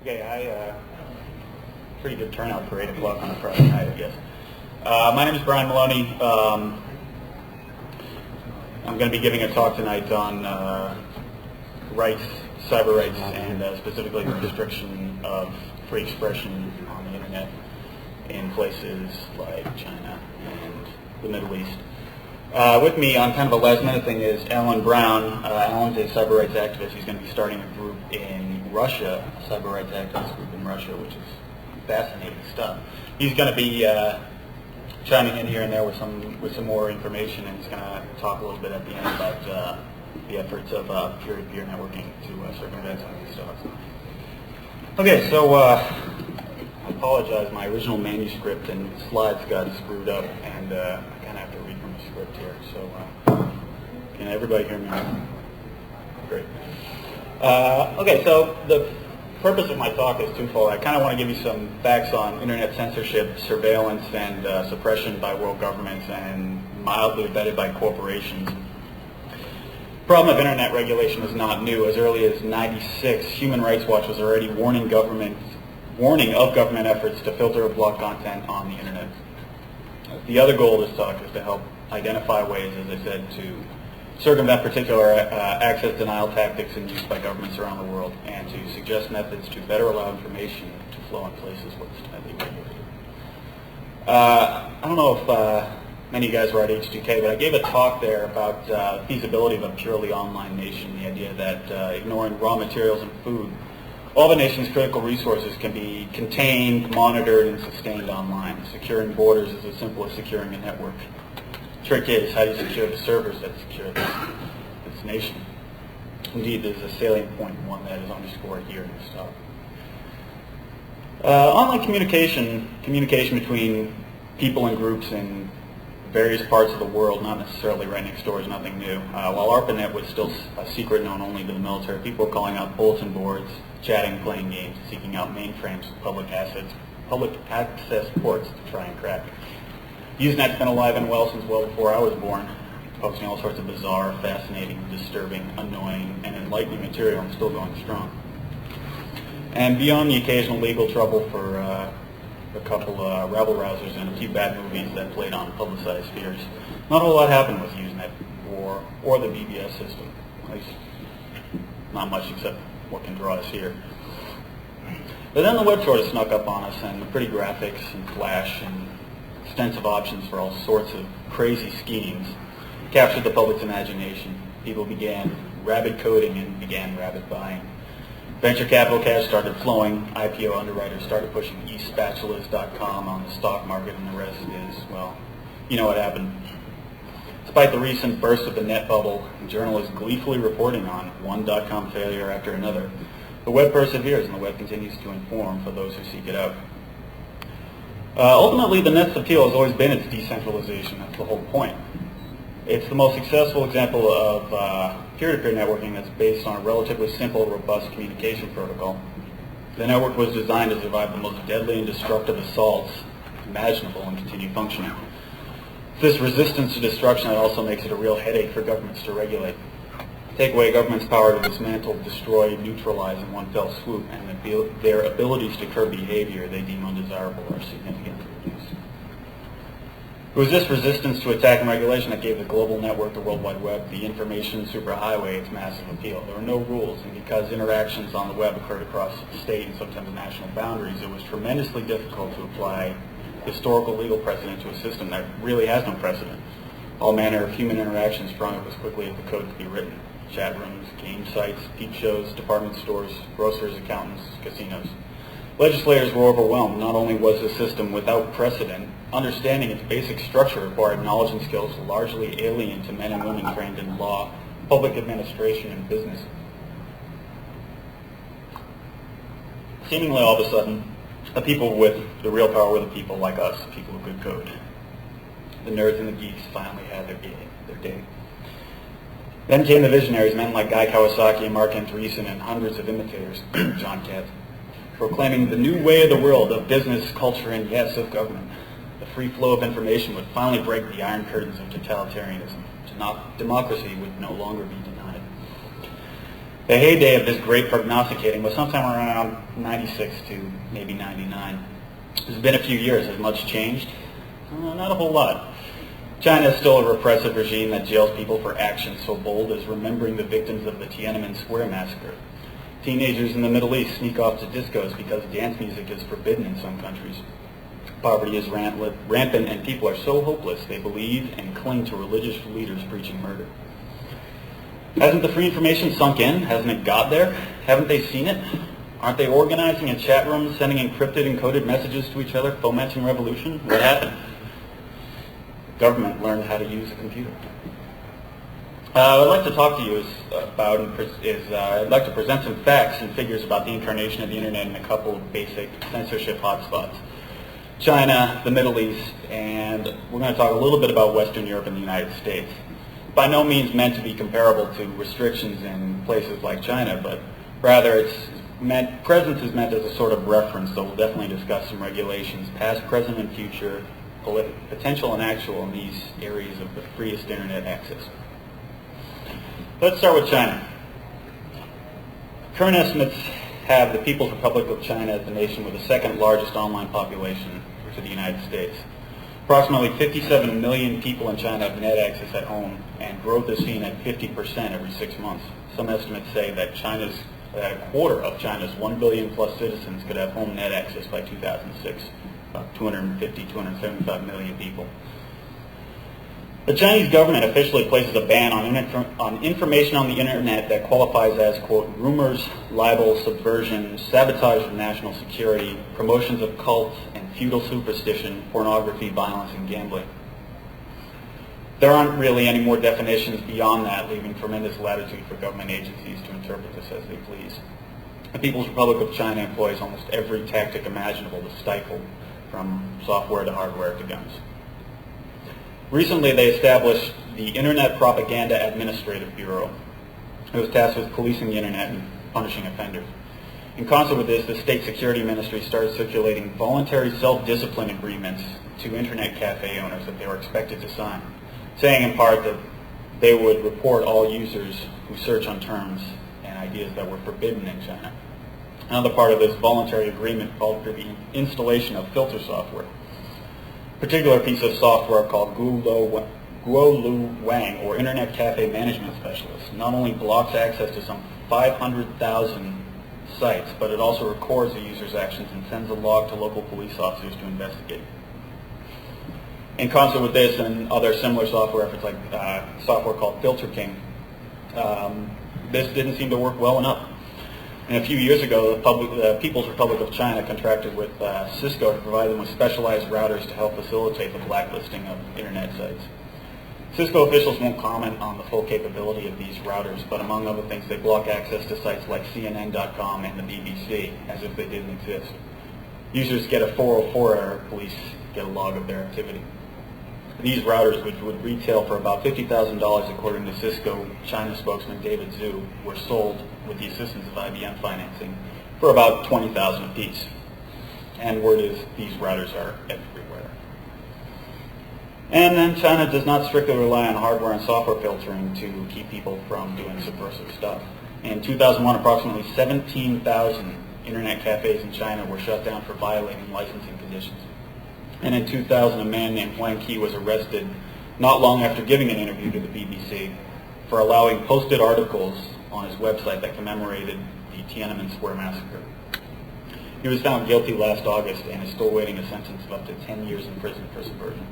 Okay, pretty good turnout for 8 o'clock on a Friday night, I guess. My name is Bryan Maloney. I'm going to be giving a talk tonight on rights, cyber rights, and specifically the restriction of free expression on the internet in places like China and the Middle East. With me on kind of a last-minute thing is Alan Brown. Alan's a cyber rights activist. He's going to be starting a group in Russia, a cyber rights activist group in Russia, which is fascinating stuff. He's going to be chiming in here and there with some more information, and he's going to talk a little bit at the end about the efforts of peer-to-peer networking to circumvent some of these stuff. Okay, so I apologize. My original manuscript and slides got screwed up, and I kind of have to read from the script here. So can everybody hear me? Great. Okay, so the purpose of my talk is twofold. I kind of want to give you some facts on internet censorship, surveillance, and suppression by world governments, and mildly vetted by corporations. The problem of internet regulation is not new. As early as '96, Human Rights Watch was already warning of government efforts to filter or block content on the internet. The other goal of this talk is to help identify ways, as I said, to circumvent particular access denial tactics in use by governments around the world, and to suggest methods to better allow information to flow in places where it's tightly regulated. I don't know if many of you guys were at H2K, but I gave a talk there about the feasibility of a purely online nation, the idea that ignoring raw materials and food, all the nation's critical resources can be contained, monitored, and sustained online. Securing borders is as simple as securing a network. Trick is, how do you secure the servers that secure this nation? Indeed, there's a salient point, one that is underscored here in this talk. Online communication between people and groups in various parts of the world, not necessarily right next door, is nothing new. While ARPANET was still a secret known only to the military, people were calling out bulletin boards, chatting, playing games, seeking out mainframes with public access ports to try and crack. Usenet's been alive and well since well before I was born, posting all sorts of bizarre, fascinating, disturbing, annoying, and enlightening material, and still going strong. And beyond the occasional legal trouble for a couple rabble-rousers and a few bad movies that played on publicized fears, not a whole lot happened with Usenet or the BBS system. At least not much except what can draw us here. But then the web sort of snuck up on us, and the pretty graphics and flash and extensive options for all sorts of crazy schemes captured the public's imagination. People began rabid coding and began rabid buying. Venture capital cash started flowing. IPO underwriters started pushing eSpatulas.com on the stock market, and the rest is, well, you know what happened. Despite the recent burst of the net bubble, journalists gleefully reporting on one .com failure after another, the web perseveres, and the web continues to inform for those who seek it out. Ultimately, the net's appeal has always been its decentralization. That's the whole point. It's the most successful example of peer-to-peer networking that's based on a relatively simple, robust communication protocol. The network was designed to survive the most deadly and destructive assaults imaginable and continue functioning. This resistance to destruction also makes it a real headache for governments to regulate. Take away government's power to dismantle, destroy, neutralize in one fell swoop, and their abilities to curb behavior they deem undesirable are significantly reduced. It was this resistance to attack and regulation that gave the global network, the World Wide Web, the information superhighway, its massive appeal. There were no rules, and because interactions on the web occurred across state and sometimes national boundaries, it was tremendously difficult to apply historical legal precedent to a system that really has no precedent. All manner of human interactions sprung up as quickly as the code could be written. Chat rooms, game sites, peep shows, department stores, grocers, accountants, casinos. Legislators were overwhelmed. Not only was the system without precedent, understanding its basic structure required knowledge and skills largely alien to men and women trained in law, public administration, and business. Seemingly all of a sudden, the people with the real power were the people like us, people who could code. The nerds and the geeks finally had their day. Then came the visionaries, men like Guy Kawasaki and Mark Andreessen and hundreds of imitators, John Katz, proclaiming the new way of the world, of business, culture, and yes, of government. The free flow of information would finally break the iron curtains of totalitarianism. Democracy would no longer be denied. The heyday of this great prognosticating was sometime around 96 to maybe 99. It's been a few years. Has much changed? Not a whole lot. China is still a repressive regime that jails people for actions so bold as remembering the victims of the Tiananmen Square massacre. Teenagers in the Middle East sneak off to discos because dance music is forbidden in some countries. Poverty is rampant and people are so hopeless they believe and cling to religious leaders preaching murder. Hasn't the free information sunk in? Hasn't it got there? Haven't they seen it? Aren't they organizing in chat rooms, sending encrypted, encoded messages to each other, fomenting revolution? What happened? The government learned how to use a computer. What I'd like to talk to you I'd like to present some facts and figures about the incarnation of the internet and a couple of basic censorship hotspots. China, the Middle East, and we're going to talk a little bit about Western Europe and the United States. By no means meant to be comparable to restrictions in places like China, but rather presence is meant as a sort of reference, so we'll definitely discuss some regulations, past, present, and future, potential and actual in these areas of the freest internet access. Let's start with China. Current estimates have the People's Republic of China as the nation with the second largest online population to the United States. Approximately 57 million people in China have net access at home, and growth is seen at 50% every 6 months. Some estimates say that a quarter of China's 1 billion plus citizens could have home net access by 2006, about 275 million people. The Chinese government officially places a ban on information on the internet that qualifies as, quote, rumors, libel, subversion, sabotage of national security, promotions of cults and feudal superstition, pornography, violence, and gambling. There aren't really any more definitions beyond that, leaving tremendous latitude for government agencies to interpret this as they please. The People's Republic of China employs almost every tactic imaginable to stifle, from software to hardware to guns. Recently, they established the Internet Propaganda Administrative Bureau. It was tasked with policing the Internet and punishing offenders. In concert with this, the State Security Ministry started circulating voluntary self-discipline agreements to Internet cafe owners that they were expected to sign, saying in part that they would report all users who search on terms and ideas that were forbidden in China. Another part of this voluntary agreement called for the installation of filter software. Particular piece of software called Guolu Wang, or Internet Cafe Management Specialist, not only blocks access to some 500,000 sites, but it also records the user's actions and sends a log to local police officers to investigate. In concert with this and other similar software efforts like software called Filter King, this didn't seem to work well enough. And a few years ago, the People's Republic of China contracted with Cisco to provide them with specialized routers to help facilitate the blacklisting of internet sites. Cisco officials won't comment on the full capability of these routers, but among other things, they block access to sites like CNN.com and the BBC, as if they didn't exist. Users get a 404 error, police get a log of their activity. These routers, which would retail for about $50,000 according to Cisco China spokesman David Zhu, were sold with the assistance of IBM financing for about $20,000 apiece. And word is these routers are everywhere. And then China does not strictly rely on hardware and software filtering to keep people from doing subversive stuff. In 2001, approximately 17,000 internet cafes in China were shut down for violating licensing conditions. And in 2000, a man named Huang Qi was arrested not long after giving an interview to the BBC for allowing posted articles on his website that commemorated the Tiananmen Square massacre. He was found guilty last August and is still waiting a sentence of up to 10 years in prison for subversion.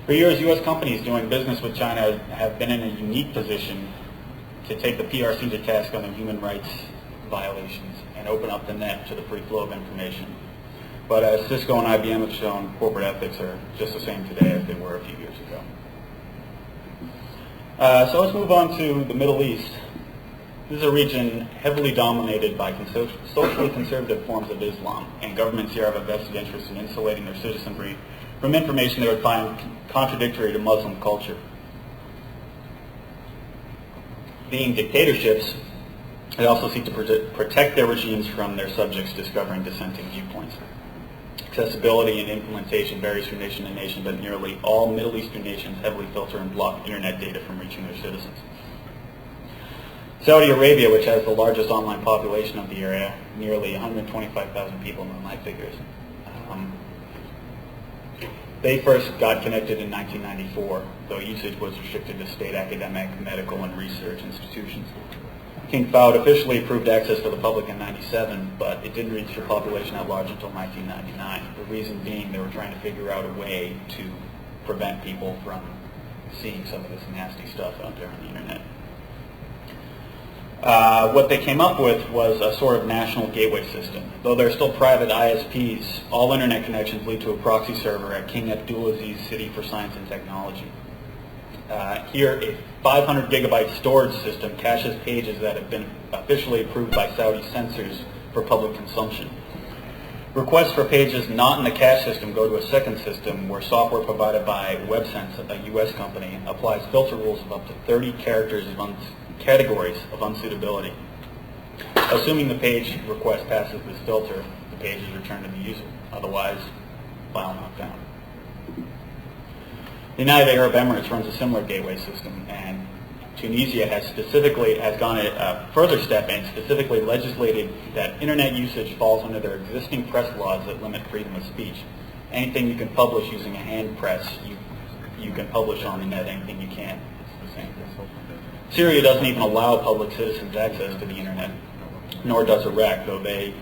For years, U.S. companies doing business with China have been in a unique position to take the PRC to task on their human rights violations and open up the net to the free flow of information. But as Cisco and IBM have shown, corporate ethics are just the same today as they were a few years ago. So let's move on to the Middle East. This is a region heavily dominated by socially conservative forms of Islam, and governments here have a vested interest in insulating their citizenry from information they would find contradictory to Muslim culture. Being dictatorships, they also seek to protect their regimes from their subjects discovering dissenting viewpoints. Accessibility and implementation varies from nation to nation, but nearly all Middle Eastern nations heavily filter and block internet data from reaching their citizens. Saudi Arabia, which has the largest online population of the area, nearly 125,000 people in my figures. They first got connected in 1994, though usage was restricted to state academic, medical, and research institutions. King Fahd officially approved access to the public in 97, but it didn't reach the population at large until 1999. The reason being they were trying to figure out a way to prevent people from seeing some of this nasty stuff out there on the internet. What they came up with was a sort of national gateway system. Though they're still private ISPs, all internet connections lead to a proxy server at King Abdulaziz City for Science and Technology. Here, a 500 gigabyte storage system caches pages that have been officially approved by Saudi censors for public consumption. Requests for pages not in the cache system go to a second system where software provided by WebSense, a U.S. company, applies filter rules of up to 30 categories of unsuitability. Assuming the page request passes this filter, the page is returned to the user. Otherwise, file not found. The United Arab Emirates runs a similar gateway system, and Tunisia has gone a further step and specifically legislated that internet usage falls under their existing press laws that limit freedom of speech. Anything you can publish using a hand press, you can publish on the net. Anything you can't, it's the same. Syria doesn't even allow public citizens access to the internet, nor does Iraq, though they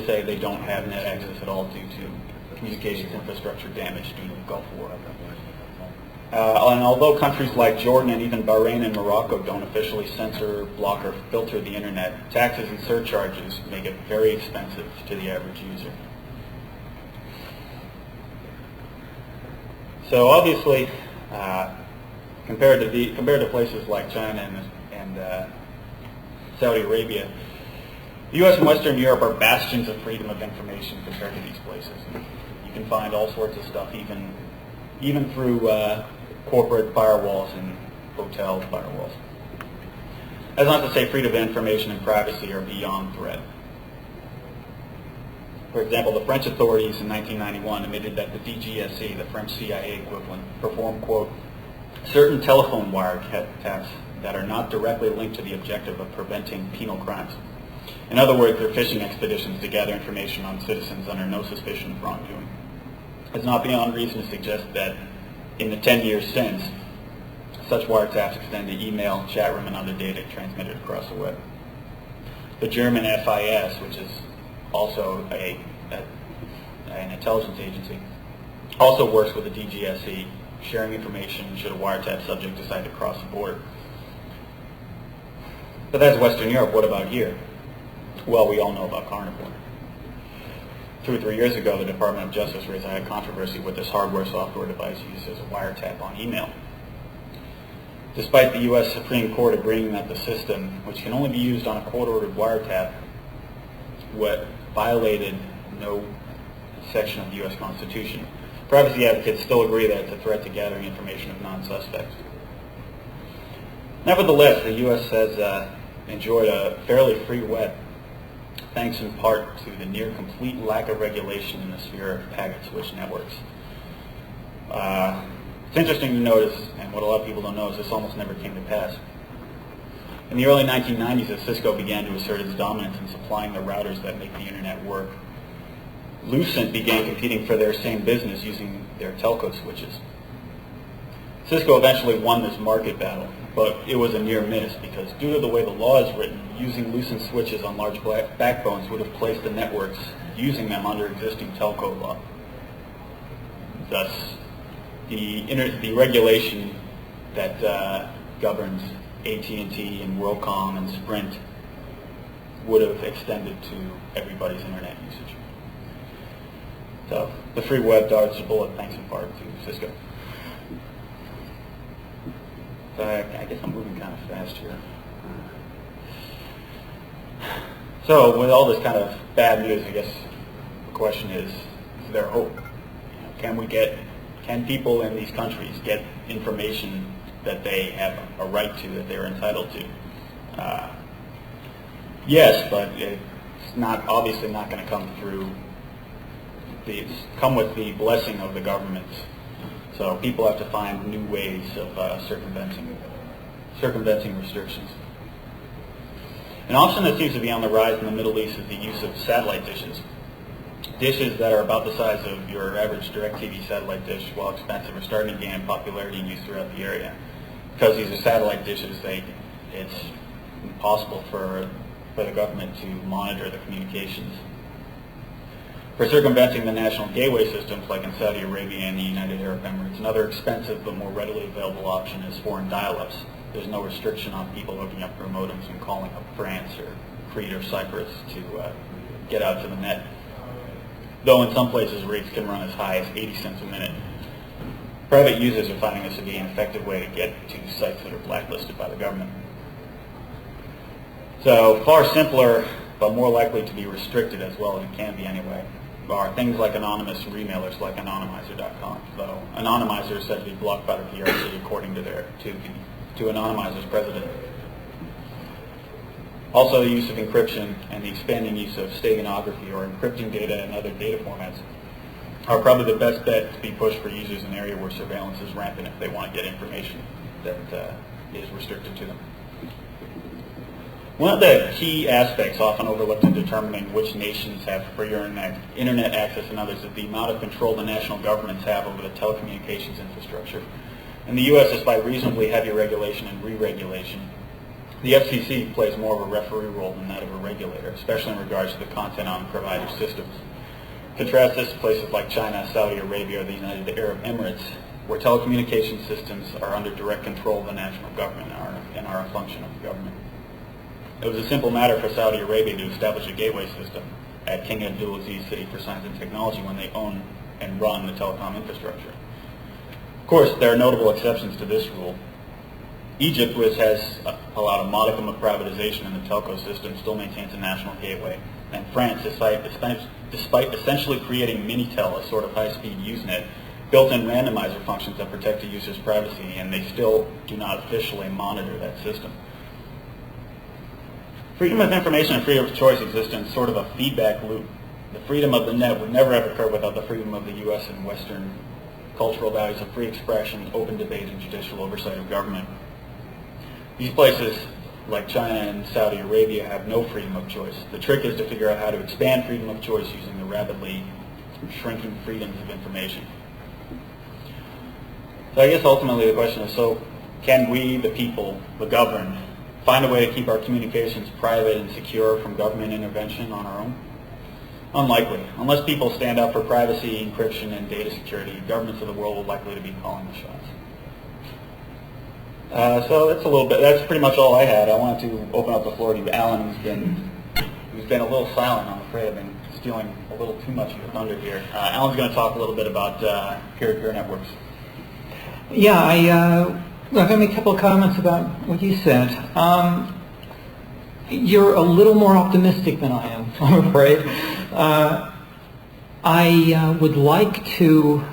say they don't have net access at all due to communications infrastructure damage due to the Gulf War. And although countries like Jordan and even Bahrain and Morocco don't officially censor, block, or filter the internet, taxes and surcharges make it very expensive to the average user. So obviously, compared to places like China and Saudi Arabia, the U.S. and Western Europe are bastions of freedom of information compared to these places. You can find all sorts of stuff, even through corporate firewalls and hotel firewalls. That's not to say freedom of information and privacy are beyond threat. For example, the French authorities in 1991 admitted that the DGSE, the French CIA equivalent, performed, quote, certain telephone wiretaps that are not directly linked to the objective of preventing penal crimes. In other words, they're fishing expeditions to gather information on citizens under no suspicion of wrongdoing. It's not beyond reason to suggest that in the 10 years since, such wiretaps extend to email, chat room, and other data transmitted across the web. The German FIS, which is also an intelligence agency, also works with the DGSE, sharing information should a wiretap subject decide to cross the border. But that's Western Europe. What about here? Well, we all know about Carnivore. 2 or 3 years ago, the Department of Justice raised a controversy with this hardware-software device used as a wiretap on email. Despite the U.S. Supreme Court agreeing that the system, which can only be used on a court-ordered wiretap, violated no section of the U.S. Constitution, privacy advocates still agree that it's a threat to gathering information of non-suspects. Nevertheless, the U.S. has enjoyed a fairly free web, thanks in part to the near complete lack of regulation in the sphere of packet switch networks. It's interesting to notice, and what a lot of people don't know, is this almost never came to pass. In the early 1990s, as Cisco began to assert its dominance in supplying the routers that make the internet work, Lucent began competing for their same business using their telco switches. Cisco eventually won this market battle, but it was a near miss because due to the way the law is written, using Lucent switches on large backbones would have placed the networks using them under existing telco law. Thus, the regulation that governs AT&T and WorldCom and Sprint would have extended to everybody's internet usage. So the free web dodged a bullet thanks in part to Cisco. So I guess I'm moving kind of fast here. So with all this kind of bad news, I guess the question is there hope? Can people in these countries get information that they have a right to, that they're entitled to? Yes, but it's obviously not going to come with the blessing of the governments. So people have to find new ways of circumventing restrictions. An option that seems to be on the rise in the Middle East is the use of satellite dishes. Dishes that are about the size of your average DirecTV satellite dish, while expensive, are starting to gain popularity and use throughout the area. Because these are satellite dishes, it's impossible for the government to monitor the communications. For circumventing the national gateway systems like in Saudi Arabia and the United Arab Emirates, another expensive but more readily available option is foreign dial-ups. There's no restriction on people hooking up their modems and calling up France or Crete or Cyprus to get out to the net. Though in some places rates can run as high as 80 cents a minute. Private users are finding this to be an effective way to get to sites that are blacklisted by the government. So far simpler, but more likely to be restricted as well as it can be anyway, are things like anonymous remailers like anonymizer.com. Though Anonymizer is said to be blocked by the PRC according to Anonymizer's president. Also, the use of encryption and the expanding use of steganography or encrypting data and other data formats are probably the best bet to be pushed for users in an area where surveillance is rampant if they want to get information that is restricted to them. One of the key aspects often overlooked in determining which nations have free internet access and others is the amount of control the national governments have over the telecommunications infrastructure. In the U.S., despite reasonably heavy regulation and re-regulation, the FCC plays more of a referee role than that of a regulator, especially in regards to the content on provider systems. Contrast this to places like China, Saudi Arabia, or the United Arab Emirates, where telecommunication systems are under direct control of the national government and are a function of the government. It was a simple matter for Saudi Arabia to establish a gateway system at King Abdulaziz City for Science and Technology when they own and run the telecom infrastructure. Of course, there are notable exceptions to this rule. Egypt, which has allowed a modicum of privatization in the telco system, still maintains a national gateway. And France, despite essentially creating Minitel, a sort of high-speed Usenet, built-in randomizer functions that protect the user's privacy, and they still do not officially monitor that system. Freedom of information and freedom of choice exist in sort of a feedback loop. The freedom of the net would never have occurred without the freedom of the U.S. and Western cultural values of free expression, open debate, and judicial oversight of government. These places, like China and Saudi Arabia, have no freedom of choice. The trick is to figure out how to expand freedom of choice using the rapidly shrinking freedoms of information. So I guess ultimately the question is, so can we, the people, the governed, find a way to keep our communications private and secure from government intervention on our own? Unlikely. Unless people stand up for privacy, encryption, and data security, governments of the world will likely to be calling the shots. So that's pretty much all I had. I wanted to open up the floor to Alan, who's been a little silent, I'm afraid. I've been stealing a little too much of your thunder here. Alan's going to talk a little bit about peer-to-peer networks. Yeah, I'm going to make a couple of comments about what you said. You're a little more optimistic than I am, I'm afraid. I would like to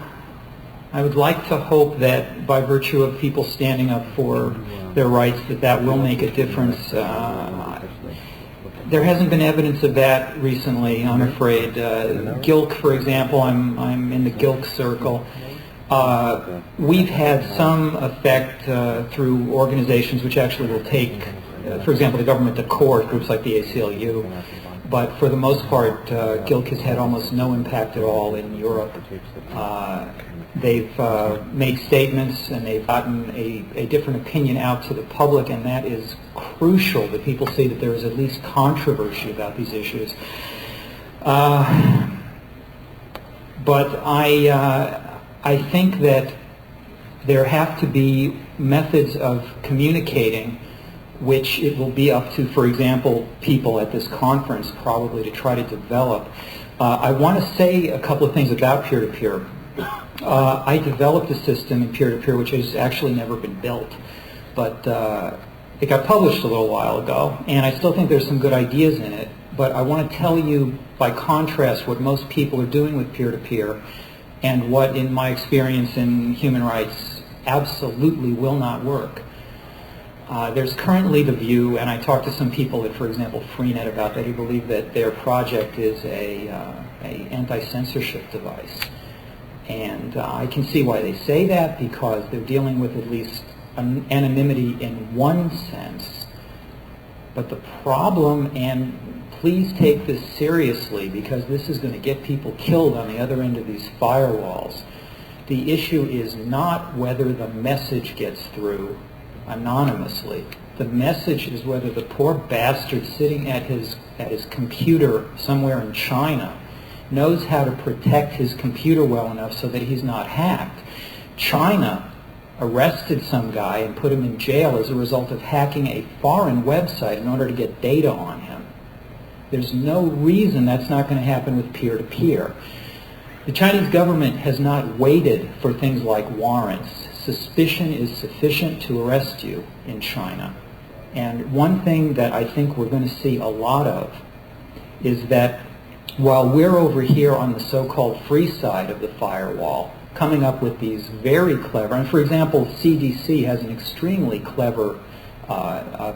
hope that by virtue of people standing up for their rights, that will make a difference. There hasn't been evidence of that recently, I'm afraid. Gilk, for example, I'm in the Gilk circle. We've had some effect through organizations which actually will take, for example, the government to court, groups like the ACLU. But for the most part, Gilk has had almost no impact at all in Europe. They've made statements and they've gotten a different opinion out to the public, and that is crucial that people see that there is at least controversy about these issues. But I think that there have to be methods of communicating which it will be up to, for example, people at this conference probably to try to develop. I want to say a couple of things about peer-to-peer. I developed a system in peer-to-peer which has actually never been built, but it got published a little while ago, and I still think there's some good ideas in it. But I want to tell you, by contrast, what most people are doing with peer-to-peer and what, in my experience in human rights, absolutely will not work. There's currently the view, and I talked to some people at, for example, Freenet about that, who believe that their project is a anti-censorship device. And I can see why they say that, because they're dealing with at least anonymity in one sense, But the problem, and please take this seriously because this is going to get people killed on the other end of these firewalls. The issue is not whether the message gets through anonymously. The message is whether the poor bastard sitting at his computer somewhere in China knows how to protect his computer well enough so that he's not hacked. China arrested some guy and put him in jail as a result of hacking a foreign website in order to get data on him. There's no reason that's not going to happen with peer-to-peer. The Chinese government has not waited for things like warrants. Suspicion is sufficient to arrest you in China. And one thing that I think we're going to see a lot of is that while we're over here on the so-called free side of the firewall, coming up with these very clever, and for example, CDC has an extremely clever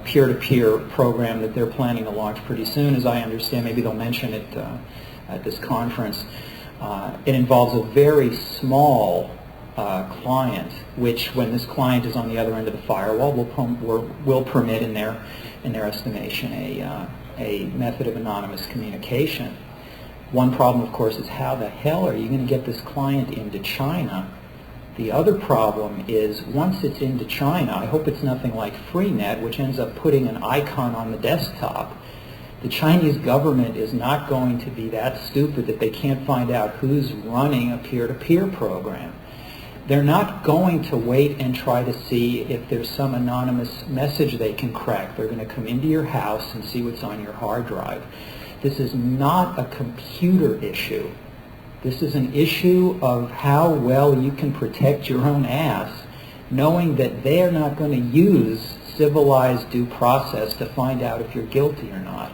peer-to-peer program that they're planning to launch pretty soon, as I understand. Maybe they'll mention it at this conference. It involves a very small client, which, when this client is on the other end of the firewall, will permit, in their estimation, a method of anonymous communication. One problem, of course, is how the hell are you going to get this client into China? The other problem is, once it's into China, I hope it's nothing like Freenet, which ends up putting an icon on the desktop. The Chinese government is not going to be that stupid that they can't find out who's running a peer-to-peer program. They're not going to wait and try to see if there's some anonymous message they can crack. They're going to come into your house and see what's on your hard drive. This is not a computer issue. This is an issue of how well you can protect your own ass, knowing that they are not going to use civilized due process to find out if you're guilty or not.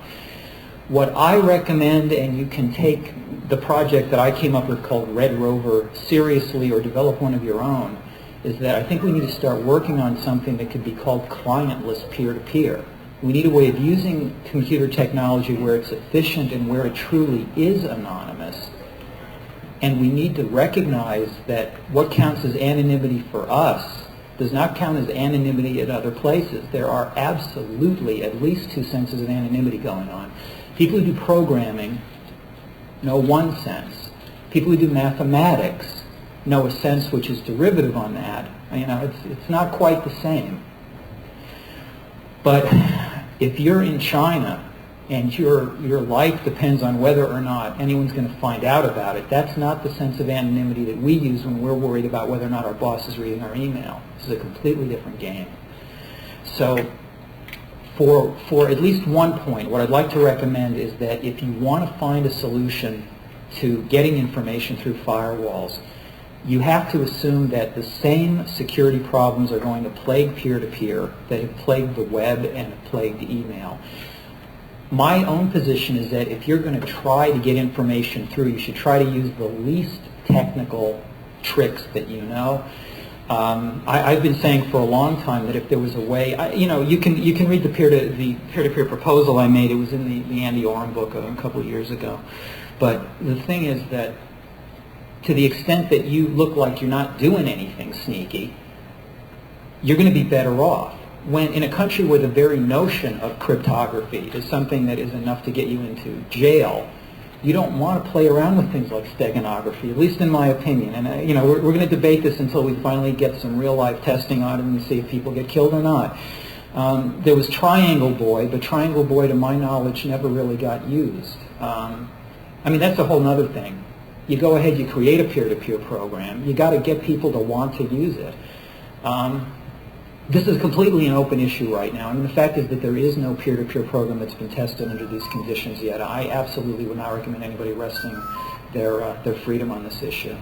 What I recommend, and you can take the project that I came up with called Red Rover seriously or develop one of your own, is that I think we need to start working on something that could be called clientless peer-to-peer. We need a way of using computer technology where it's efficient and where it truly is anonymous. And we need to recognize that what counts as anonymity for us does not count as anonymity at other places. There are absolutely at least two senses of anonymity going on. People who do programming know one sense. People who do mathematics know a sense which is derivative on that. You know, it's not quite the same. But if you're in China and your life depends on whether or not anyone's going to find out about it, that's not the sense of anonymity that we use when we're worried about whether or not our boss is reading our email. This is a completely different game. So for at least one point, what I'd like to recommend is that if you want to find a solution to getting information through firewalls, you have to assume that the same security problems are going to plague peer-to-peer that have plagued the web and have plagued email. My own position is that if you're going to try to get information through, you should try to use the least technical tricks that you know. I've been saying for a long time that if there was a way, you can read the peer-to-peer proposal I made. It was in the Andy Oram book a couple of years ago. But the thing is that to the extent that you look like you're not doing anything sneaky, you're going to be better off. When in a country where the very notion of cryptography is something that is enough to get you into jail, you don't want to play around with things like steganography, at least in my opinion. And we're going to debate this until we finally get some real-life testing on it and see if people get killed or not. There was Triangle Boy, but Triangle Boy, to my knowledge, never really got used. That's a whole other thing. You go ahead, you create a peer-to-peer program. You got to get people to want to use it. This is completely an open issue right now. The fact is that there is no peer-to-peer program that's been tested under these conditions yet. I absolutely would not recommend anybody resting their freedom on this issue.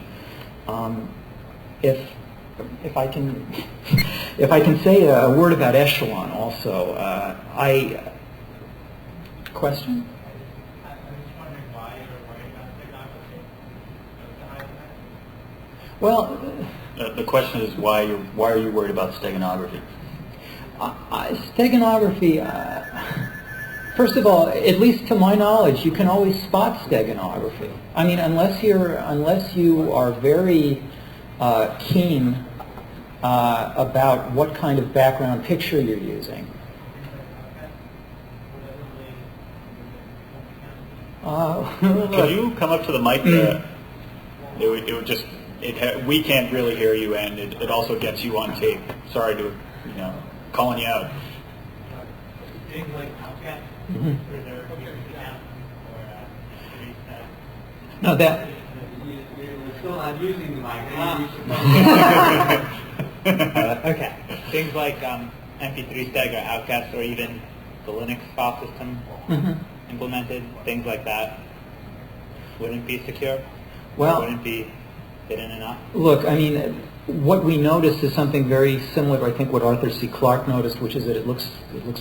If I can say a word about Echelon also, question? Well, the question is why are you worried about steganography? Steganography, first of all, at least to my knowledge, you can always spot steganography. Unless you are very keen about what kind of background picture you're using. Could you come up to the mic? It would just we can't really hear you, and it also gets you on tape. Sorry to calling you out. No, that. Still not using the mic. Okay. Things like MP3 Stag or Outcast, or even the Linux file system implemented, things like that, wouldn't be secure. Well, wouldn't be hidden enough. Look, I mean, what we noticed is something very similar to, I think, what Arthur C. Clarke noticed, which is that it looks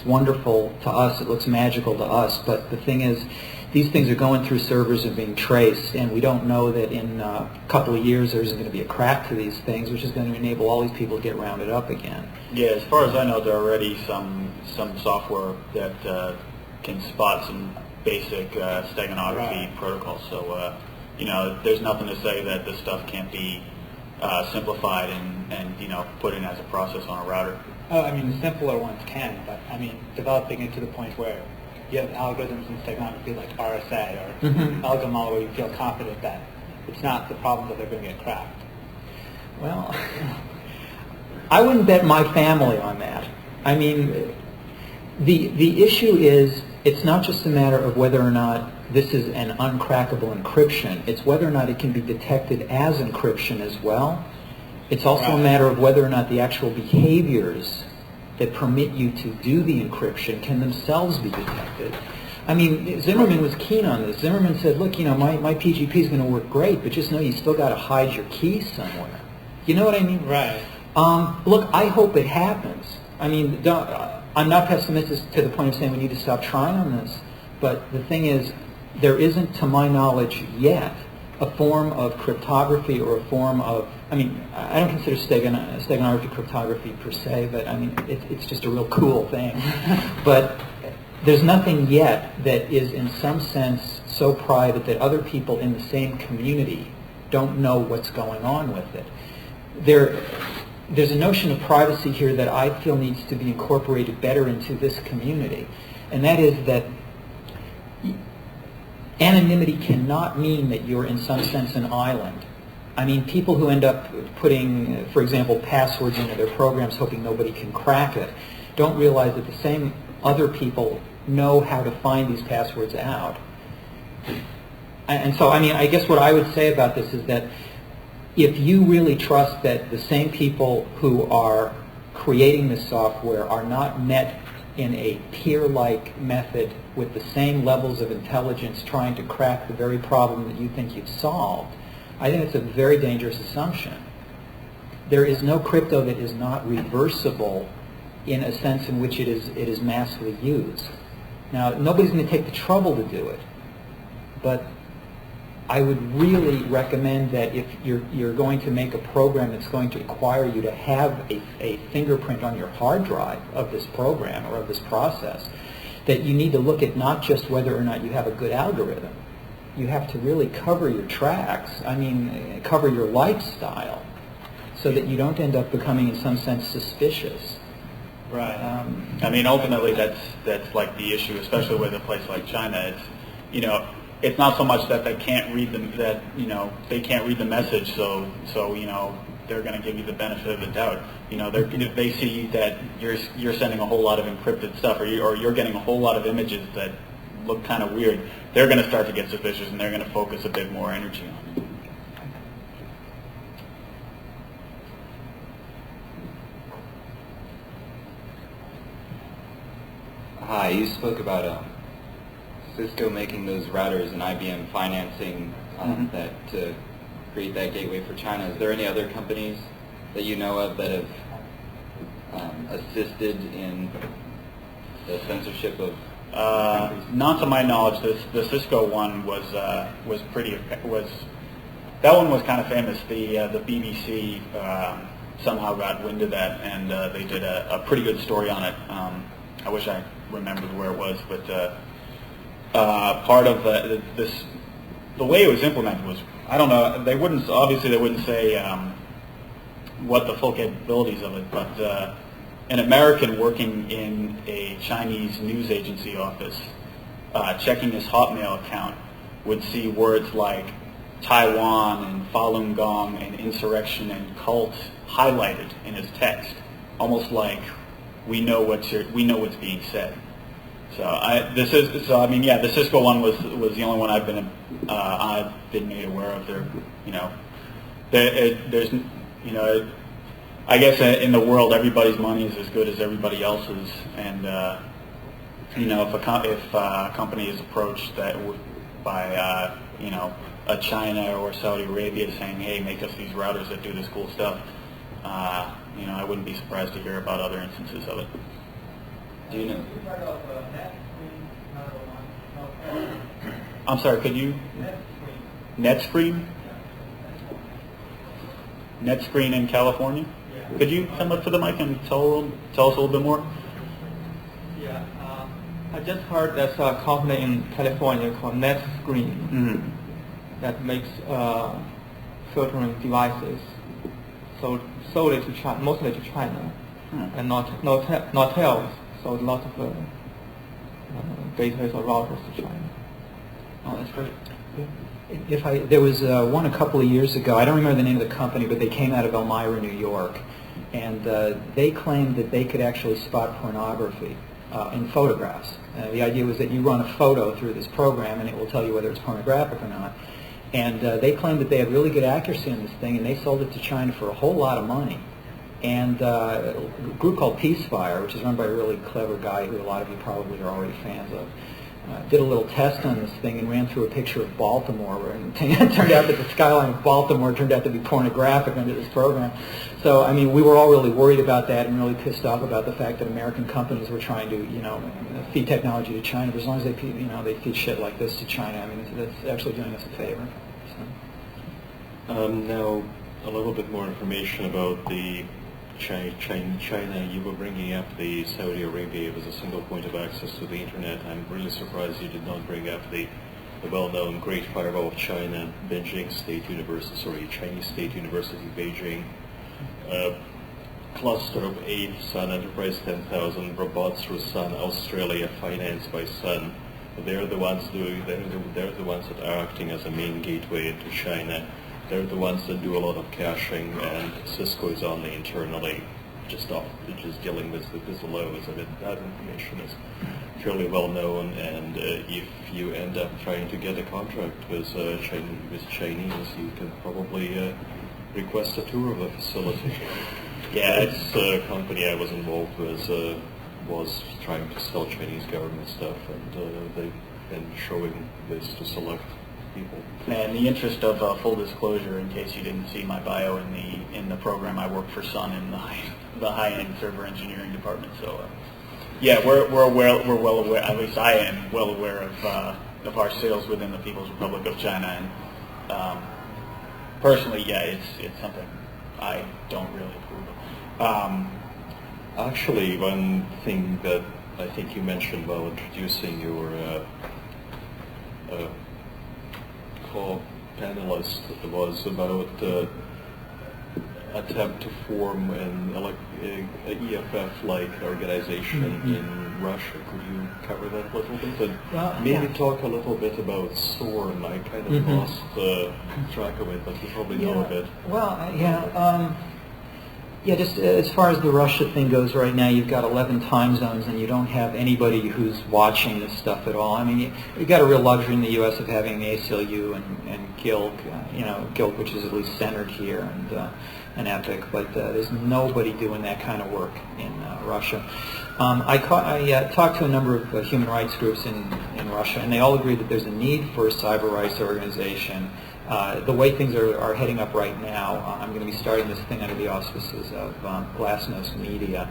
wonderful to us, it looks magical to us, but the thing is, these things are going through servers and being traced, and we don't know that in a couple of years there's going to be a crack to these things, which is going to enable all these people to get rounded up again. Yeah, as far as I know, there are already some software that can spot some basic steganography protocols. So, there's nothing to say that this stuff can't be simplified and put in as a process on a router. Oh, I mean, the simpler ones can, but I mean, developing it to the point where you have algorithms in steganography like RSA or Elgamal where you feel confident that it's not the problem that they're going to get cracked. Well, I wouldn't bet my family on that. I mean, the issue is, it's not just a matter of whether or not this is an uncrackable encryption. It's whether or not it can be detected as encryption as well. It's also a matter of whether or not the actual behaviors that permit you to do the encryption can themselves be detected. I mean, Zimmerman was keen on this. Zimmerman said, look, my PGP is going to work great, but just know you still got to hide your keys somewhere. You know what I mean? Right. Look, I hope it happens. I mean, I'm not pessimistic to the point of saying we need to stop trying on this, but the thing is, there isn't, to my knowledge yet, a form of cryptography or a form of, I mean, I don't consider steganography cryptography per se, but I mean, it's just a real cool thing. But there's nothing yet that is in some sense so private that other people in the same community don't know what's going on with it. There's a notion of privacy here that I feel needs to be incorporated better into this community, and that is that anonymity cannot mean that you're in some sense an island. I mean, people who end up putting, for example, passwords into their programs hoping nobody can crack it, don't realize that the same other people know how to find these passwords out. And so, I mean, I guess what I would say about this is that if you really trust that the same people who are creating this software are not met in a peer-like method with the same levels of intelligence trying to crack the very problem that you think you've solved, I think it's a very dangerous assumption. There is no crypto that is not reversible in a sense in which it is massively used. Now, nobody's going to take the trouble to do it, but I would really recommend that if you're going to make a program that's going to require you to have a fingerprint on your hard drive of this program or of this process, that you need to look at not just whether or not you have a good algorithm. You have to really cover your tracks, I mean, cover your lifestyle, so that you don't end up becoming, in some sense, suspicious. Right. I mean, ultimately, that's like the issue, especially with a place like China. It's, it's not so much that they can't read they can't read the message, so they're going to give you the benefit of the doubt. If they see that you're sending a whole lot of encrypted stuff, or you're getting a whole lot of images that look kind of weird, they're going to start to get suspicious, and they're going to focus a bit more energy on it. Hi, you spoke about Cisco making those routers and IBM financing that to create that gateway for China. Is there any other companies that you know of that have assisted in the censorship of countries? Not to my knowledge. The Cisco one was that one was kind of famous. The BBC somehow got wind of that, and they did a pretty good story on it. I wish I remembered where it was, but part of the way it was implemented was, I don't know, they wouldn't say what the full capabilities of it, but an American working in a Chinese news agency office, checking his Hotmail account, would see words like Taiwan and Falun Gong and insurrection and cult highlighted in his text, almost like we know what's being said. The Cisco one was the only one I've been made aware of. I guess in the world, everybody's money is as good as everybody else's, and if a company is approached by a China or Saudi Arabia saying, "Hey, make us these routers that do this cool stuff," I wouldn't be surprised to hear about other instances of it. Do you know? I'm sorry, could you? NetScreen? NetScreen in California? Yeah. Could you come up to the mic and tell us a little bit more? Yeah, I just heard there's a company in California called NetScreen that makes filtering devices solely to China, mostly to China, and not else. So a lot of gateways or routers to China. Oh, that's great. There was one a couple of years ago. I don't remember the name of the company, but they came out of Elmira, New York, and they claimed that they could actually spot pornography in photographs. The idea was that you run a photo through this program, and it will tell you whether it's pornographic or not. And they claimed that they had really good accuracy on this thing, and they sold it to China for a whole lot of money. And a group called Peacefire, which is run by a really clever guy who a lot of you probably are already fans of, did a little test on this thing and ran through a picture of Baltimore, and it turned out that the skyline of Baltimore turned out to be pornographic under this program. So, I mean, we were all really worried about that and really pissed off about the fact that American companies were trying to, feed technology to China. But as long as they feed shit like this to China, I mean, that's actually doing us a favor. So. Now, a little bit more information about the China. You were bringing up the Saudi Arabia as a single point of access to the internet. I'm really surprised you did not bring up the well-known Great Firewall of China, Chinese State University, Beijing, cluster of 8 Sun Enterprise 10,000 robots through Sun Australia, financed by Sun. They're the ones they're the ones that are acting as a main gateway into China. They're the ones that do a lot of caching, and Cisco is only internally just dealing with this alone. So that information is fairly well known, and if you end up trying to get a contract with Chinese, you can probably request a tour of the facility. Yeah, it's a company I was involved with was trying to sell Chinese government stuff, and they've been showing this to select people. In the interest of full disclosure, in case you didn't see my bio in the program, I work for Sun in the high-end server engineering department. So, we're well aware. At least I am well aware of our sales within the People's Republic of China. And personally, it's something I don't really approve of. Actually, one thing that I think you mentioned while introducing your co-panelist was about attempt to form an EFF-like organization in Russia. Could you cover that a little bit? And maybe talk a little bit about SORM. I kind of lost track of it, but you probably know a bit. Well, just as far as the Russia thing goes right now, you've got 11 time zones and you don't have anybody who's watching this stuff at all. I mean, you've got a real luxury in the U.S. of having the ACLU and GILC, GILC, which is at least centered here, and EPIC, but there's nobody doing that kind of work in Russia. I talked to a number of human rights groups in Russia, and they all agree that there's a need for a cyber rights organization. The way things are heading up right now, I'm going to be starting this thing under the auspices of Glassnose Media.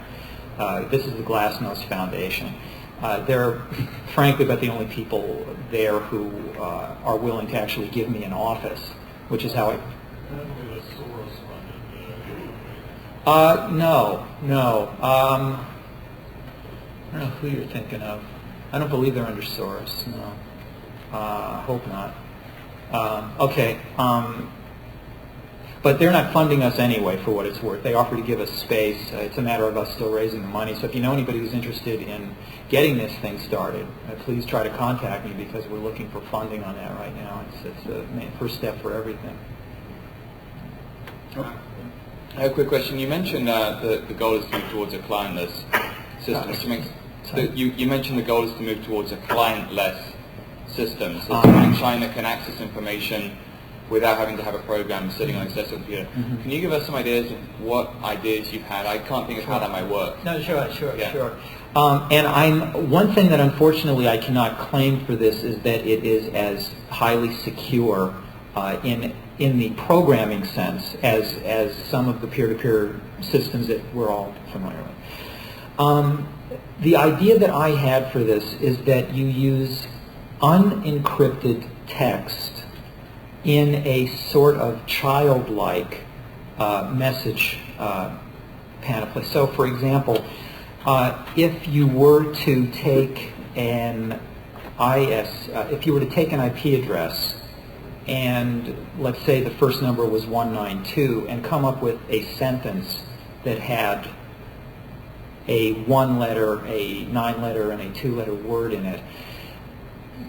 This is the Glassnose Foundation. They're frankly about the only people there who are willing to actually give me an office, which is how I... No. I don't know who you're thinking of. I don't believe they're under Soros, no. Hope not. Okay. But they're not funding us anyway, for what it's worth. They offer to give us space. It's a matter of us still raising the money. So if you know anybody who's interested in getting this thing started, please try to contact me, because we're looking for funding on that right now. It's the main first step for everything. I have a quick question. You mentioned the goal is to move towards a clientless system, which makes you mentioned the goal is to move towards a clientless system. So someone in China can access information without having to have a program sitting on a desktop computer. Can you give us some ideas of what ideas you've had? I can't think of how that might work. No, sure. And one thing that unfortunately I cannot claim for this is that it is as highly secure in the programming sense as some of the peer-to-peer systems that we're all familiar with. The idea that I had for this is that you use unencrypted text in a sort of childlike message panoply. So, for example, if you were to take an IP address, and let's say the first number was 192, and come up with a sentence that had a 1-letter, a 9-letter, and a 2-letter word in it,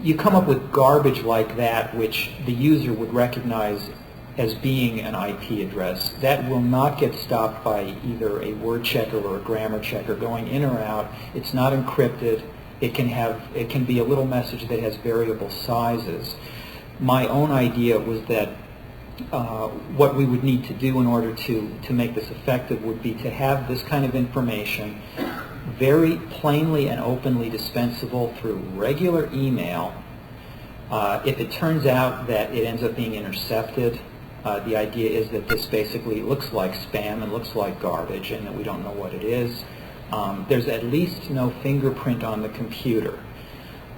you come up with garbage like that, which the user would recognize as being an IP address. That will not get stopped by either a word checker or a grammar checker going in or out. It's not encrypted. It can be a little message that has variable sizes. My own idea was that what we would need to do in order to make this effective would be to have this kind of information very plainly and openly dispensable through regular email. If it turns out that it ends up being intercepted, the idea is that this basically looks like spam and looks like garbage, and that we don't know what it is. There's at least no fingerprint on the computer.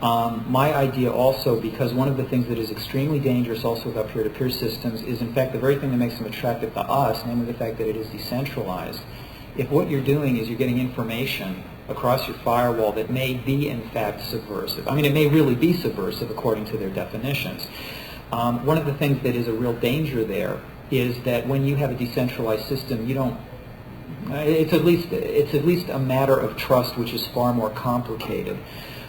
My idea also, because one of the things that is extremely dangerous also about peer-to-peer systems is in fact the very thing that makes them attractive to us, namely the fact that it is decentralized. If what you're doing is you're getting information across your firewall that may be in fact subversive, I mean it may really be subversive according to their definitions. One of the things that is a real danger there is that when you have a decentralized system, you don't, it's at least a matter of trust, which is far more complicated.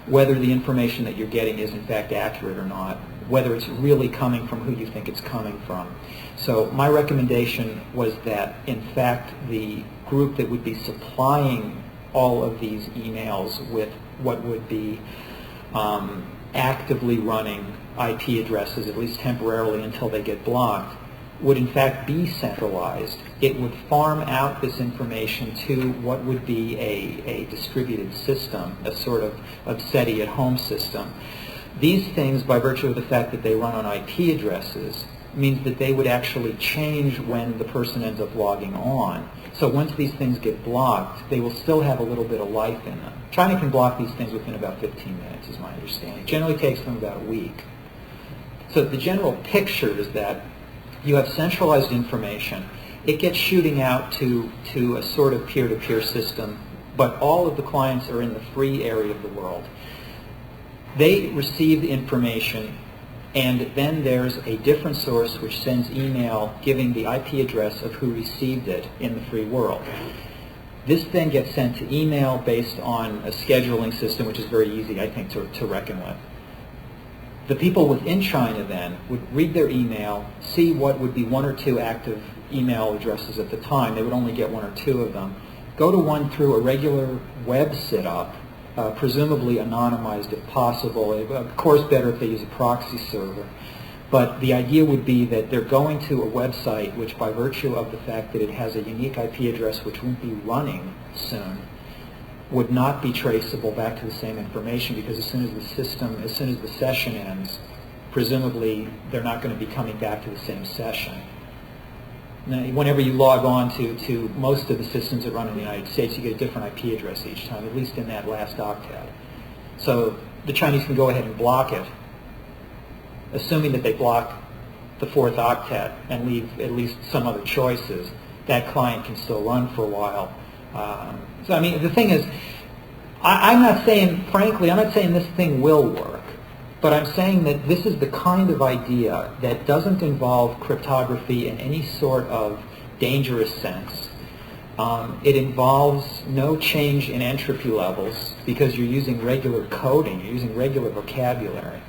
Whether the information that you're getting is in fact accurate or not, whether it's really coming from who you think it's coming from. So my recommendation was that in fact the group that would be supplying all of these emails with what would be actively running IP addresses, at least temporarily until they get blocked, would in fact be centralized. It would farm out this information to what would be a distributed system, a sort of SETI at home system. These things, by virtue of the fact that they run on IP addresses, means that they would actually change when the person ends up logging on. So once these things get blocked, they will still have a little bit of life in them. China can block these things within about 15 minutes, is my understanding. It generally takes them about a week. So the general picture is that you have centralized information. It gets shooting out to a sort of peer-to-peer system, but all of the clients are in the free area of the world. They receive the information, and then there's a different source which sends email giving the IP address of who received it in the free world. This then gets sent to email based on a scheduling system, which is very easy, I think, to reckon with. The people within China then would read their email, see what would be 1 or 2 active email addresses at the time. They would only get 1 or 2 of them. Go to one through a regular web sit-up, presumably anonymized if possible. Of course, better if they use a proxy server. But the idea would be that they're going to a website which, by virtue of the fact that it has a unique IP address which won't be running soon, would not be traceable back to the same information, because as soon as the session ends, presumably they're not going to be coming back to the same session. Now, whenever you log on to most of the systems that run in the United States, you get a different IP address each time, at least in that last octet. So the Chinese can go ahead and block it, assuming that they block the 4th octet and leave at least some other choices. That client can still run for a while. So I mean, the thing is, I'm not saying, frankly, I'm not saying this thing will work. But I'm saying that this is the kind of idea that doesn't involve cryptography in any sort of dangerous sense. It involves no change in entropy levels because you're using regular coding, you're using regular vocabulary.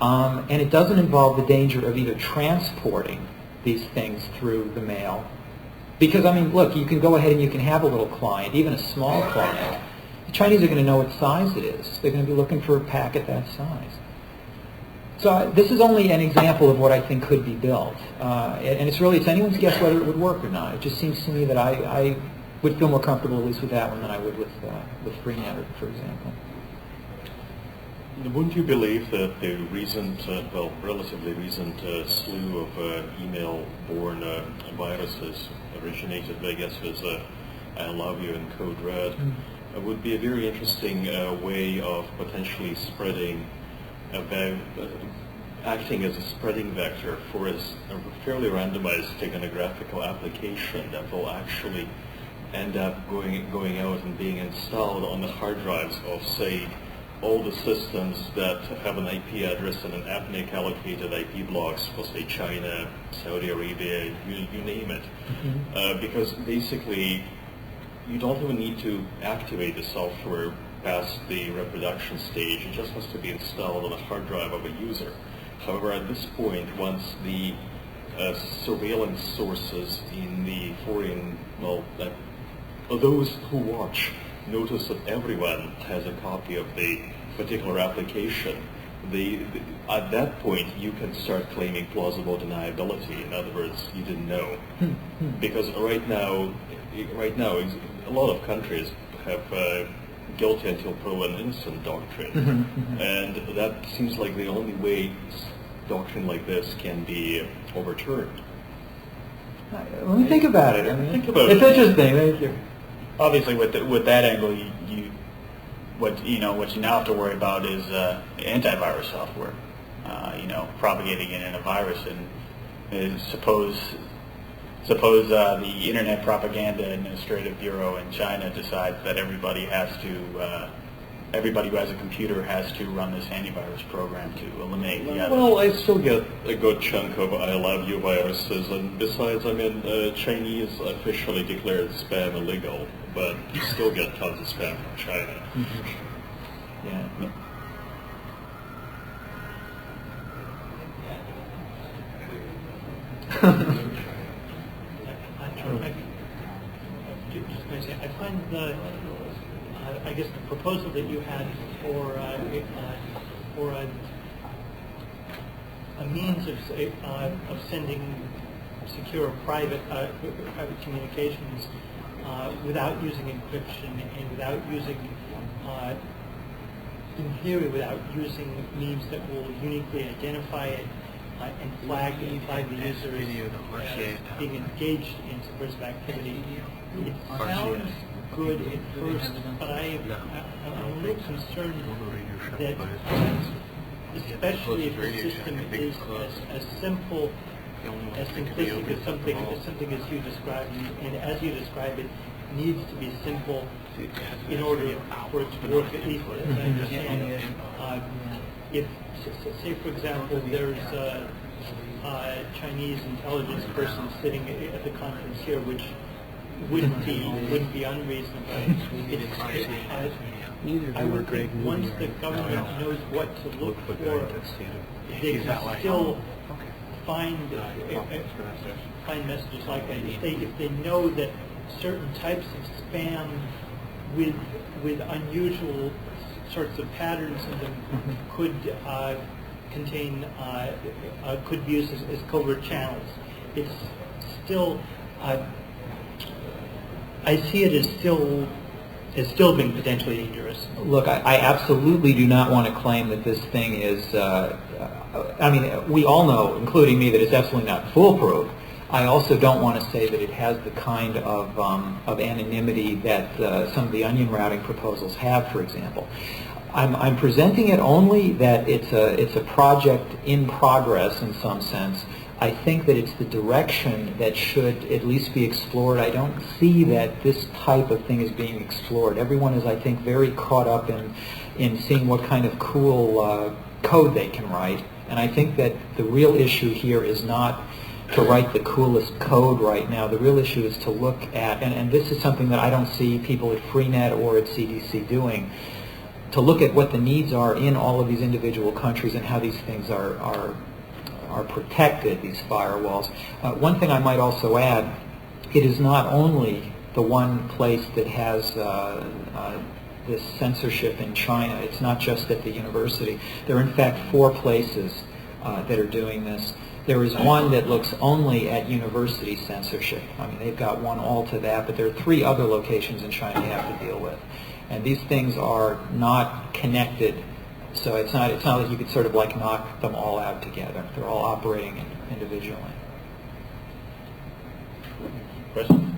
And it doesn't involve the danger of either transporting these things through the mail. Because, I mean, look, you can go ahead and you can have a little client, even a small client. The Chinese are going to know what size it is. They're going to be looking for a packet that size. So this is only an example of what I think could be built. And it's anyone's guess whether it would work or not. It just seems to me that I would feel more comfortable at least with that one than I would with FreeNet, for example. Wouldn't you believe that the recent, relatively recent slew of email-borne viruses originated, I guess, with I love you and code red, would be a very interesting way of potentially spreading, acting as a spreading vector for a fairly randomized steganographical application that will actually end up going out and being installed on the hard drives of, say, all the systems that have an IP address and an APNIC allocated IP blocks for, say, China, Saudi Arabia, you name it. Because basically, you don't even need to activate the software past the reproduction stage. It just has to be installed on a hard drive of a user. However, at this point, once the surveillance sources in the foreign, those who watch notice that everyone has a copy of the particular application, at that point you can start claiming plausible deniability. In other words, you didn't know. Because right now, a lot of countries have guilty until proven innocent doctrine. And that seems like the only way doctrine like this can be overturned. Let me think about it. I mean, Think about it's it. interesting. Thank you. Obviously, with that angle, what you now have to worry about is antivirus software. Propagating it in a virus, and suppose the Internet Propaganda Administrative Bureau in China decides that everybody who has a computer has to run this antivirus program to eliminate the others. Well, I still get a good chunk of I love you viruses, and besides, I mean, Chinese officially declared spam illegal, but you still get tons of spam from China. Yeah. I find I guess the proposal that you had for a means of sending secure private communications without using encryption and without using, in theory, without using means that will uniquely identify it and flag the user as being engaged in subversive activity. It sounds good at first, but I'm a little concerned that, especially if the system is as simple, as simplistic as something as you described, and as you describe it, needs to be simple in order for it to work, at least as I understand. If, say for example, there's a Chinese intelligence person sitting at the conference here, which wouldn't be unreasonable. I would think once the government knows what to look for, they can still find messages like that. If they know that certain types of spam with unusual sorts of patterns in them could contain could be used as covert channels. It's still I see it as still being potentially dangerous. Look, I absolutely do not want to claim that this thing is. I mean, we all know, including me, that it's absolutely not foolproof. I also don't want to say that it has the kind of anonymity that some of the onion routing proposals have, for example. I'm presenting it only that it's a project in progress in some sense. I think that it's the direction that should at least be explored. I don't see that this type of thing is being explored. Everyone is, I think, very caught up in seeing what kind of cool code they can write. And I think that the real issue here is not to write the coolest code right now. The real issue is to look at, and this is something that I don't see people at Freenet or at CDC doing, to look at what the needs are in all of these individual countries and how these things are protected, these firewalls. One thing I might also add, it is not only the one place that has this censorship in China. It's not just at the university. There are in fact 4 places that are doing this. There is one that looks only at university censorship. I mean, they've got one all to that, but there are 3 other locations in China you have to deal with. And these things are not connected, so it's not like you could sort of like knock them all out together. They're all operating individually. Questions?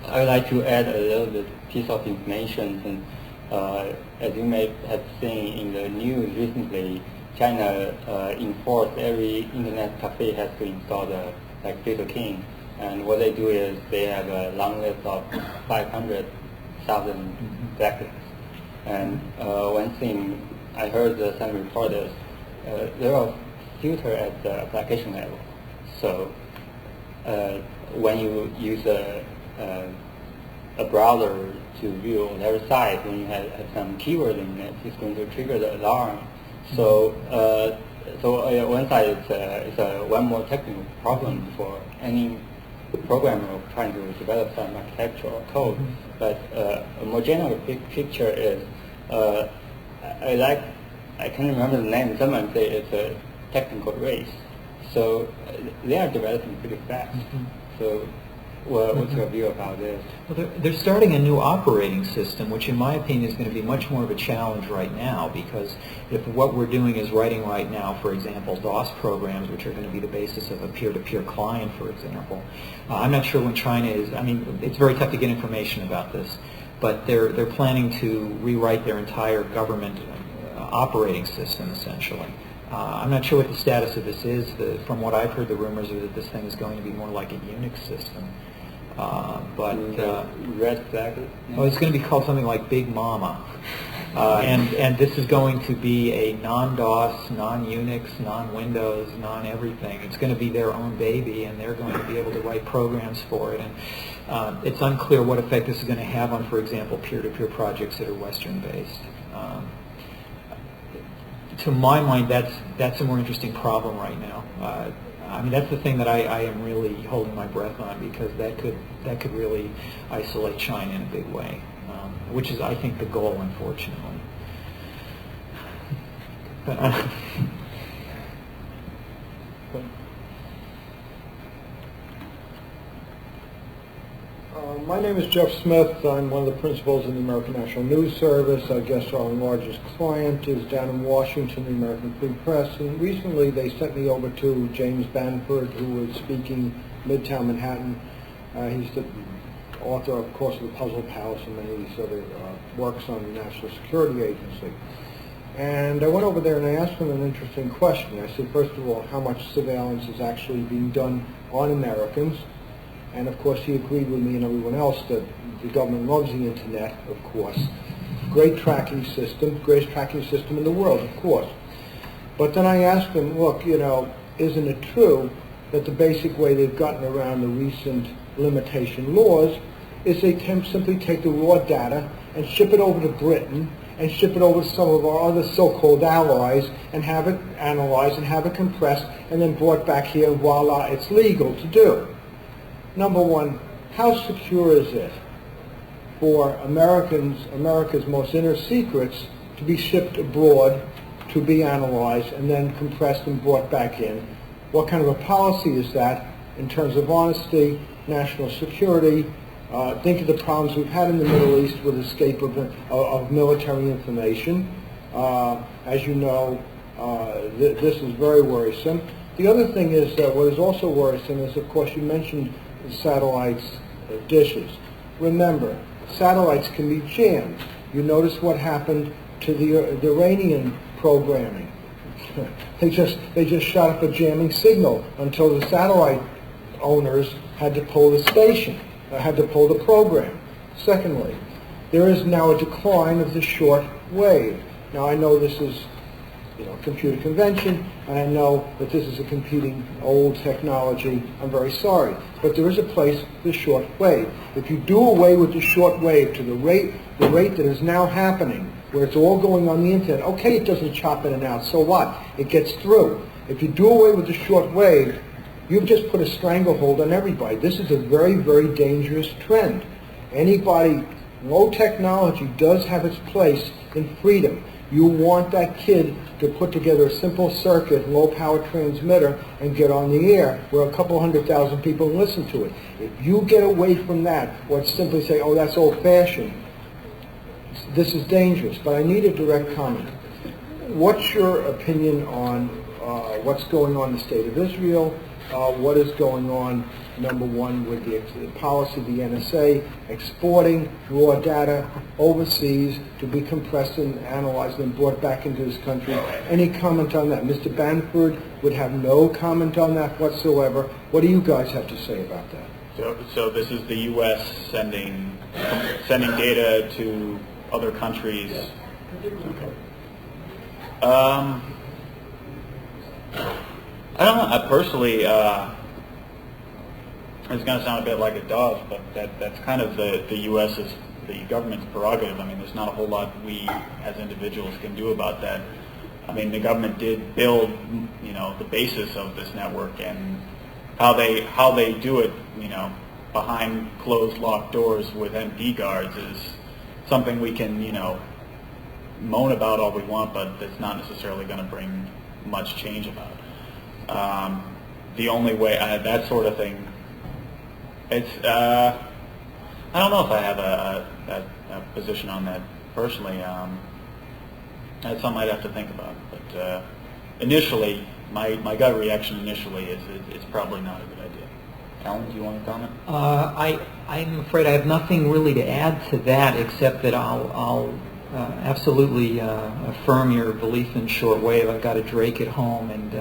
I would like to add a little bit piece of information. And, as you may have seen in the news recently, China enforced every internet cafe has to install the Digital King. And what they do is they have a long list of 500,000 blacklists. And one thing I heard some reporters, there are filters at the application level. So when you use a browser to view on every site, when you have some keyword in it, it's going to trigger the alarm. So, one side it's one more technical problem for any programmer trying to develop some architecture or code. But a more general picture is, I can't remember the name. Someone say it's a technical race. So they are developing pretty fast. So. Well, what's your view about this? Well, they're starting a new operating system, which in my opinion is going to be much more of a challenge right now, because if what we're doing is writing right now, for example, DOS programs, which are going to be the basis of a peer-to-peer client, for example, I'm not sure when China is, I mean, it's very tough to get information about this, but they're planning to rewrite their entire government operating system, essentially. I'm not sure what the status of this is. From what I've heard, the rumors are that this thing is going to be more like a Unix system. Red Flag? Oh, it's going to be called something like Big Mama. And this is going to be a non-DOS, non-Unix, non-Windows, non-everything. It's going to be their own baby, and they're going to be able to write programs for it. And it's unclear what effect this is going to have on, for example, peer-to-peer projects that are Western-based. To my mind, that's a more interesting problem right now. I mean, that's the thing that I am really holding my breath on, because that could really isolate China in a big way, which is, I think, the goal, unfortunately. But, my name is Jeff Smith. I'm one of the principals in the American National News Service. I guess our largest client is down in Washington, the American Free Press. And recently they sent me over to James Banford, who was speaking Midtown Manhattan. He's the author, of course, of The Puzzle Palace and many of these other works on the National Security Agency. And I went over there and I asked him an interesting question. I said, first of all, how much surveillance is actually being done on Americans? And of course he agreed with me and everyone else that the government loves the internet, of course. Great tracking system, greatest tracking system in the world, of course. But then I asked him, look, you know, isn't it true that the basic way they've gotten around the recent limitation laws is they simply take the raw data and ship it over to Britain and ship it over to some of our other so-called allies and have it analyzed and have it compressed and then brought back here, and voila, it's legal to do. Number one, how secure is it for America's most inner secrets to be shipped abroad, to be analyzed, and then compressed and brought back in? What kind of a policy is that in terms of honesty, national security? Think of the problems we've had in the Middle East with escape of military information. As you know, this is very worrisome. The other thing is that what is also worrisome is, of course, you mentioned satellites, dishes. Remember, satellites can be jammed. You notice what happened to the Iranian programming. They just shot up a jamming signal until the satellite owners had to pull the station. had to pull the program. Secondly, there is now a decline of the short wave. Now I know this is computer convention, and I know that this is a competing old technology. I'm very sorry. But there is a place for the short wave. If you do away with the short wave to the rate that is now happening, where it's all going on the internet, okay, it doesn't chop in and out, so what? It gets through. If you do away with the short wave, you've just put a stranglehold on everybody. This is a very, very dangerous trend. Low technology does have its place in freedom. You want that kid to put together a simple circuit, low-power transmitter, and get on the air where a couple 100,000 people listen to it. If you get away from that, or simply say, oh, that's old-fashioned, this is dangerous. But I need a direct comment. What's your opinion on what's going on in the state of Israel? What is going on, number one, with the policy of the NSA, exporting raw data overseas to be compressed and analyzed and brought back into this country? Any comment on that? Mr. Banford would have no comment on that whatsoever. What do you guys have to say about that? So this is the U.S. sending data to other countries. Okay. I don't know. Personally, it's going to sound a bit like a dove, but that's kind of the U.S.'s, the government's prerogative. I mean, there's not a whole lot we as individuals can do about that. I mean, the government did build, the basis of this network, and how they do it, behind closed, locked doors with MP guards is something we can, moan about all we want, but it's not necessarily going to bring much change about. The only way that sort of thing, it's I don't know if I have a position on that personally. That's something I'd have to think about. But initially, my gut reaction initially is it's probably not a good idea. Alan, do you want to comment? I'm afraid I have nothing really to add to that, except that I'll absolutely affirm your belief in shortwave. I've got a Drake at home, and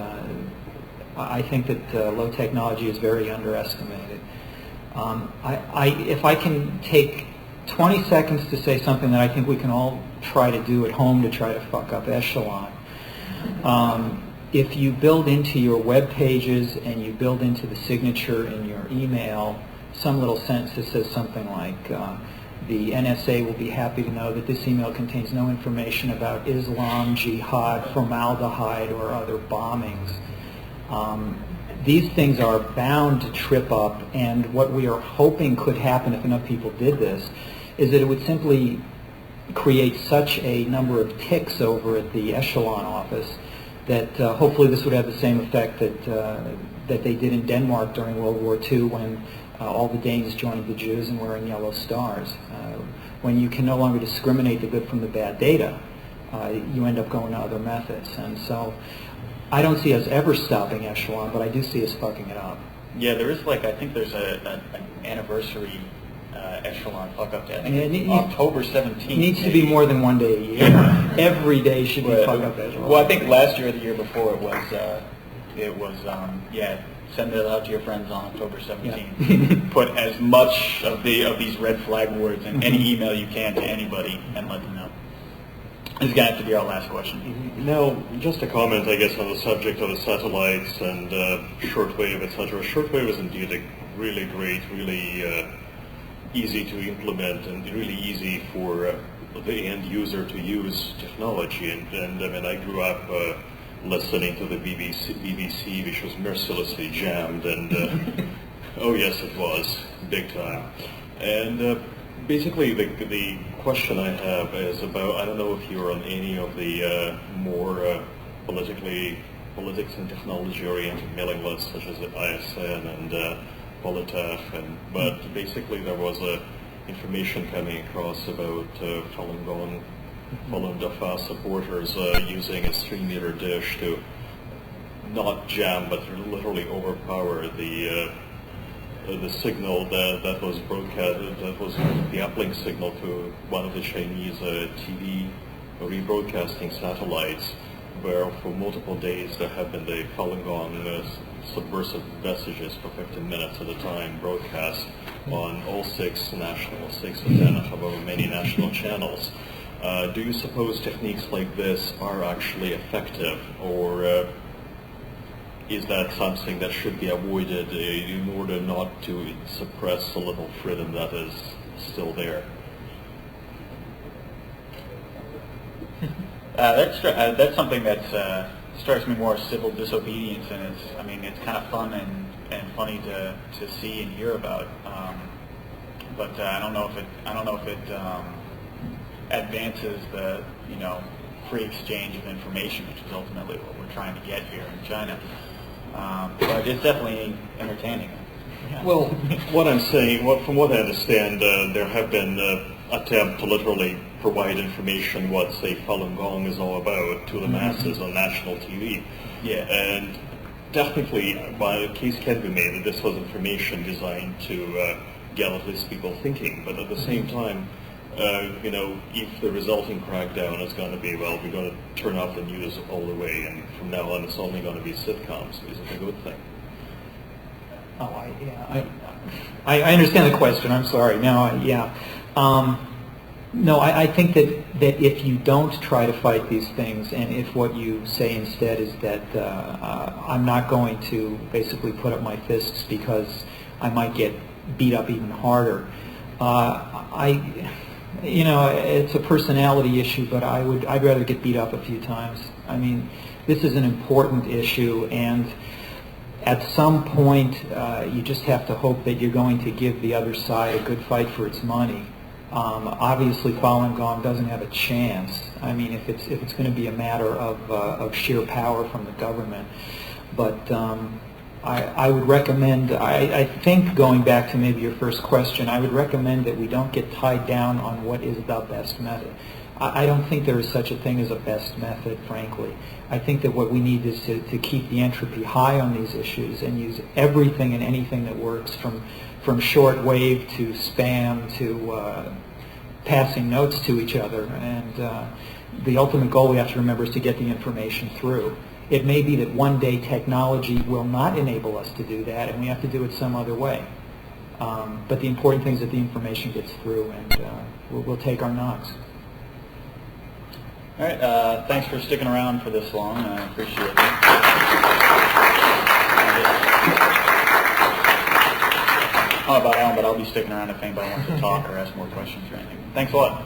I think that low technology is very underestimated. If I can take 20 seconds to say something that I think we can all try to do at home to try to fuck up Echelon. If you build into your web pages and you build into the signature in your email some little sentence that says something like, the NSA will be happy to know that this email contains no information about Islam, jihad, formaldehyde, or other bombings. These things are bound to trip up, and what we are hoping could happen if enough people did this is that it would simply create such a number of ticks over at the Echelon office that hopefully this would have the same effect that they did in Denmark during World War II when all the Danes joined the Jews and were in yellow stars. When you can no longer discriminate the good from the bad data, you end up going to other methods. And so I don't see us ever stopping Echelon, but I do see us fucking it up. Yeah, there is I think there's an anniversary Echelon fuck up day. I think October 17th. It needs to be more than one day a year. Every day should be fuck up Echelon. Well, I think last year or the year before it was send it out to your friends on October 17th. Yeah. Put as much of these red flag words in any email you can to anybody and let them know. This is going to have to be our last question. Now, just a comment, I guess, on the subject of the satellites and shortwave, etc. Shortwave is indeed a really great, really easy to implement and really easy for the end user to use technology. And I mean, I grew up listening to the BBC, which was mercilessly jammed, and oh yes, it was, big time. And basically, the question I have is about, I don't know if you're on any of the more politics and technology-oriented mailing lists, such as the ISN and Politef, but basically there was information coming across about Falun Dafa supporters using a 3-meter dish to not jam, but literally overpower the signal that was broadcast, that was the uplink signal to one of the Chinese TV rebroadcasting satellites. where for multiple days there have been the Falun Gong subversive messages for 15 minutes at a time broadcast on all six or 10, however many national channels. Do you suppose techniques like this are actually effective, or is that something that should be avoided in order not to suppress the little freedom that is still there? That's something that strikes me more as civil disobedience, and it's kind of fun and funny to see and hear about. But I don't know if it advances the free exchange of information, which is ultimately what we're trying to get here in China. But it's definitely entertaining. Yeah. Well, what I'm saying, from what I understand, there have been attempts to literally provide information what, say, Falun Gong is all about to the masses on national TV. Yeah. And technically, a case can be made that this was information designed to get at least people thinking. But at the same time, if the resulting crackdown is going to be, well, we're going to turn off the news all the way, and from now on it's only going to be sitcoms, is it a good thing? Oh, I understand the question. I'm sorry. No, I think that if you don't try to fight these things, and if what you say instead is that I'm not going to basically put up my fists because I might get beat up even harder, it's a personality issue, but I'd rather get beat up a few times. I mean, this is an important issue, and at some point, you just have to hope that you're going to give the other side a good fight for its money. Obviously, Falun Gong doesn't have a chance. I mean, if it's going to be a matter of sheer power from the government, but I would recommend. I think, going back to maybe your first question, I would recommend that we don't get tied down on what is the best method. I don't think there is such a thing as a best method, frankly. I think that what we need is to keep the entropy high on these issues and use everything and anything that works, from short wave to spam to passing notes to each other. And the ultimate goal, we have to remember, is to get the information through. It may be that one day technology will not enable us to do that, and we have to do it some other way. But the important thing is that the information gets through, and we'll take our knocks. All right. Thanks for sticking around for this long. I appreciate it. I don't know about Alan, but I'll be sticking around if anybody wants to talk or ask more questions or anything. Thanks a lot.